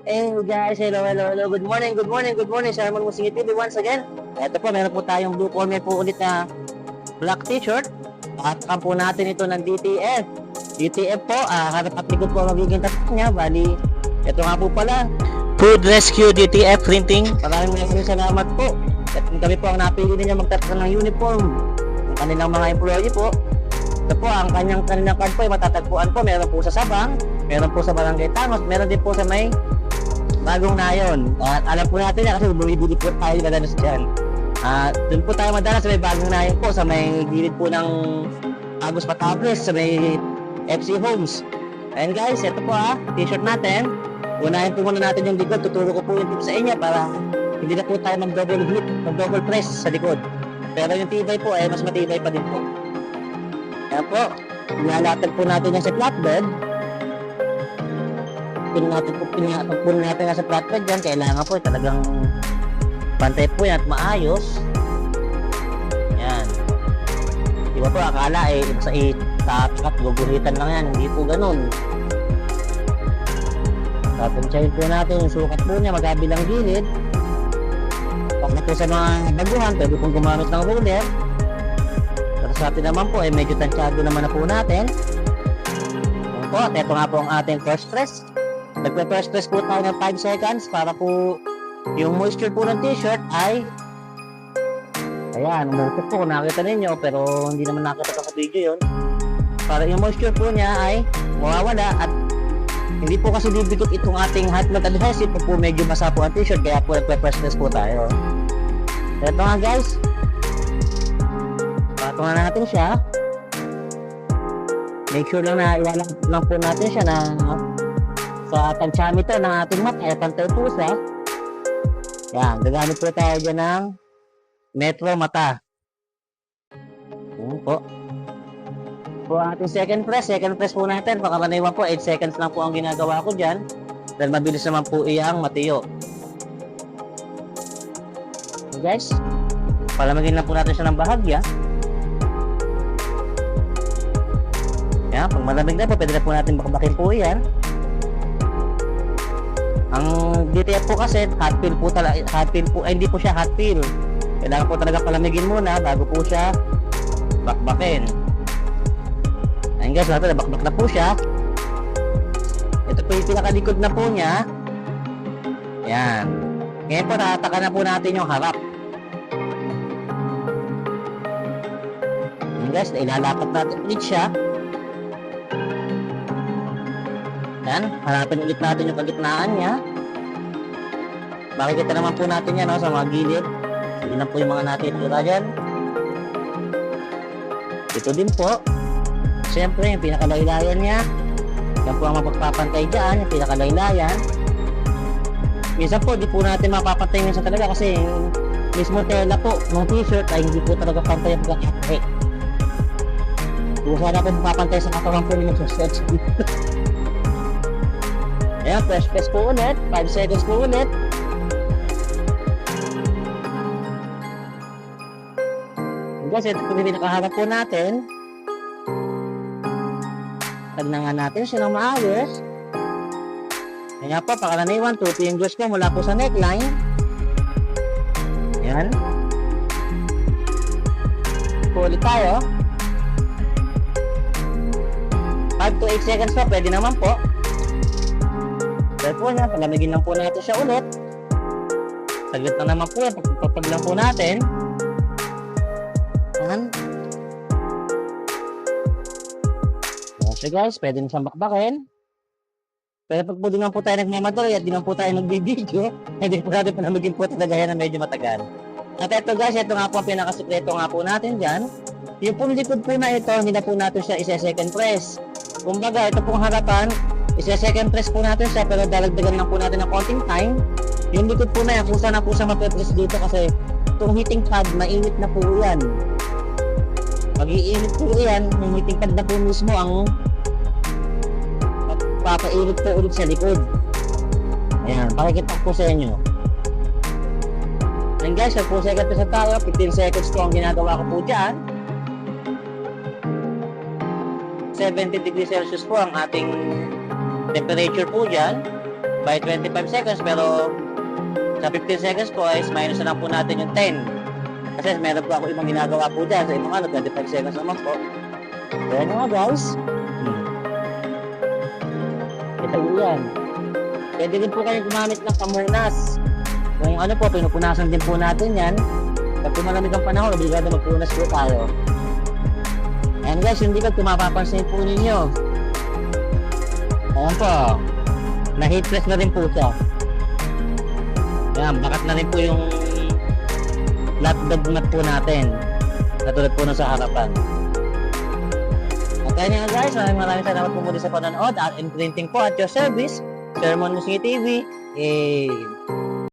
Hey guys, hello. Good morning. Sherman Musingit TV once again. Ito po, meron po tayong blue corner po ulit na black t-shirt. Pakatakan po natin ito ng DTF. DTF po, harap at likod po magiging tatak niya. Bali, ito nga po pala. Food Rescue DTF Printing. Maraming salamat po. At kami po ang napili ninyo magtatak ng uniform. Ang kanilang mga employee po. Ito po, ang kanilang card po ay matatagpuan po. Meron po sa Sabang, meron po sa Barangay Tangos, meron din po sa may Bagong Nayon. At alam po natin na kasi bumibili po tayo madalas dyan. Doon po tayo madalas sa may Bagong Nayon po, sa may gilid po ng Agus Patables, sa may FC Homes. And guys, ito po t-shirt natin. Unahin po muna natin yung likod. Tuturo ko po yung tip sa inyo para hindi na po tayo mag-double hit, mag-double press sa likod. Pero yung tibay po ay mas matibay pa din po. Ayan po, inalatag po natin yan sa flatbed. Pinatagpun natin sa flatbed dyan. Kailangan po talagang pantay po yan at maayos. Yan. Diba po akala sa itakat, guguritan lang yan. Hindi po ganun. Tatansiyahin po natin yung sukat po niya magkabilang gilid. Pag na po sa mga baguhan, pwede pong gumamit ng ruler. Pero sa atin naman po medyo tansyado naman na po natin. Yan po, at ito nga po ang ating first press. Nagpe-first press po tayo ng 5 seconds para po yung moisture po ng t-shirt ay ayan, umukot po kung nakita ninyo pero hindi naman nakita sa video yun. Para yung moisture po niya ay mawawala at hindi po kasi didikit itong ating hot melt adhesive po medyo basa po ang t-shirt kaya po nagpe-press press po tayo. Ito nga guys, patungan natin siya. Make sure lang na ilalak lang po natin siya na sa tensiometer ng ating mat ay pantay pusa. Yan, gagamit po tayo dyan ng metro mata. Yan po. Po ating second press po natin. Pagkaraniwan po 8 seconds lang po ang ginagawa ko dyan dahil mabilis naman po iyang matiyo. So guys, palamagin lang po natin siya ng bahagya. Yan, pag malamig na po pwede na po natin bakabakin po yan. Ang DTF po kasi hot fill po talaga, hindi po siya hot fill. Kailangan po talaga palamigin muna bago po siya bakbakin. Ayun guys, nabakbak na po siya. Ito po yung pinakalikod na po niya. Yan. Ngayon po nakataka na po natin yung harap. Ayun guys, ilalapat natin ulit siya. Yan, hanapin ulit natin yung kagitnaan niya. Makikita naman po natin yan sa mga gilid. Hindi na po yung mga natitira dyan. Ito din po. Siyempre, yung pinakalaylayan niya. Yan po ang mapagpapantay dyan, yung pinakalaylayan. Minsan po, di po natin mapapantay minsan talaga kasi yung mismo tela po ng t-shirt ay hindi po talaga pantay ang pagkakapay. Kung sana po mapapantay sa katawan po yung suset. Ayan, press po ulit. 5 seconds po ulit. Guys, ito po yung pinakaharap po natin. Tagnan natin siya ng maayos. Ayan po, pakaraniwan, tupi yung Diyos ko mula po sa neckline. Ayan. Po ulit tayo. 5 to 8 seconds po, pwede naman po. Dahil po niya, palamigin lang po natin siya ulit. Saglit na naman po yan, pagpapag lang po natin. Yan. So guys, pwede na siyang bakbakin. Pero pag po din po tayo nagmamadali at di naman po tayo nagbibideo, hindi po natin palamigin po talaga yan na medyo matagal. At ito guys, ito nga po ang pinakasikreto nga po natin dyan. Yung pong likod po na ito, hindi na po natin siya isa-second press. Kumbaga, ito pong harapan, isa-second press po natin siya pero dalagdagan lang po natin ng konting time. Yung likod po na yan, kung saan na po siya mapipress dito kasi itong heating pad, mainit na po yan. Mag-iinit po yan, yung heating pad na po mismo ang papainit po ulit sa likod. Ayan, pakikita po sa inyo. And guys, 4 seconds sa tayo, 15 seconds po ang ginagawa ko po dyan. 70 degrees Celsius po ang ating temperature po dyan. by 25 seconds, pero sa 15 seconds po is minus na lang po natin yung 10. Kasi meron po ako ibang ginagawa po dyan. Sa ibang 25 seconds naman po. Kaya nyo nga guys. Ito po yan. Pwede din po kayong gumamit ng pamunas. Kung pinupunasan din po natin yan. Pag malamig ang panahon, obligado magpunas po tayo. Ayan guys, hindi ka mapapansin po ninyo. Ayan po. Na-heat press na rin po siya. Ayan, bakat na rin po yung flat bed mat po natin. Katulad po nung sa harapan. At kaya nga guys, maraming salamat po muli sa panonood at imprinting po at your service. Sermon Musiki TV.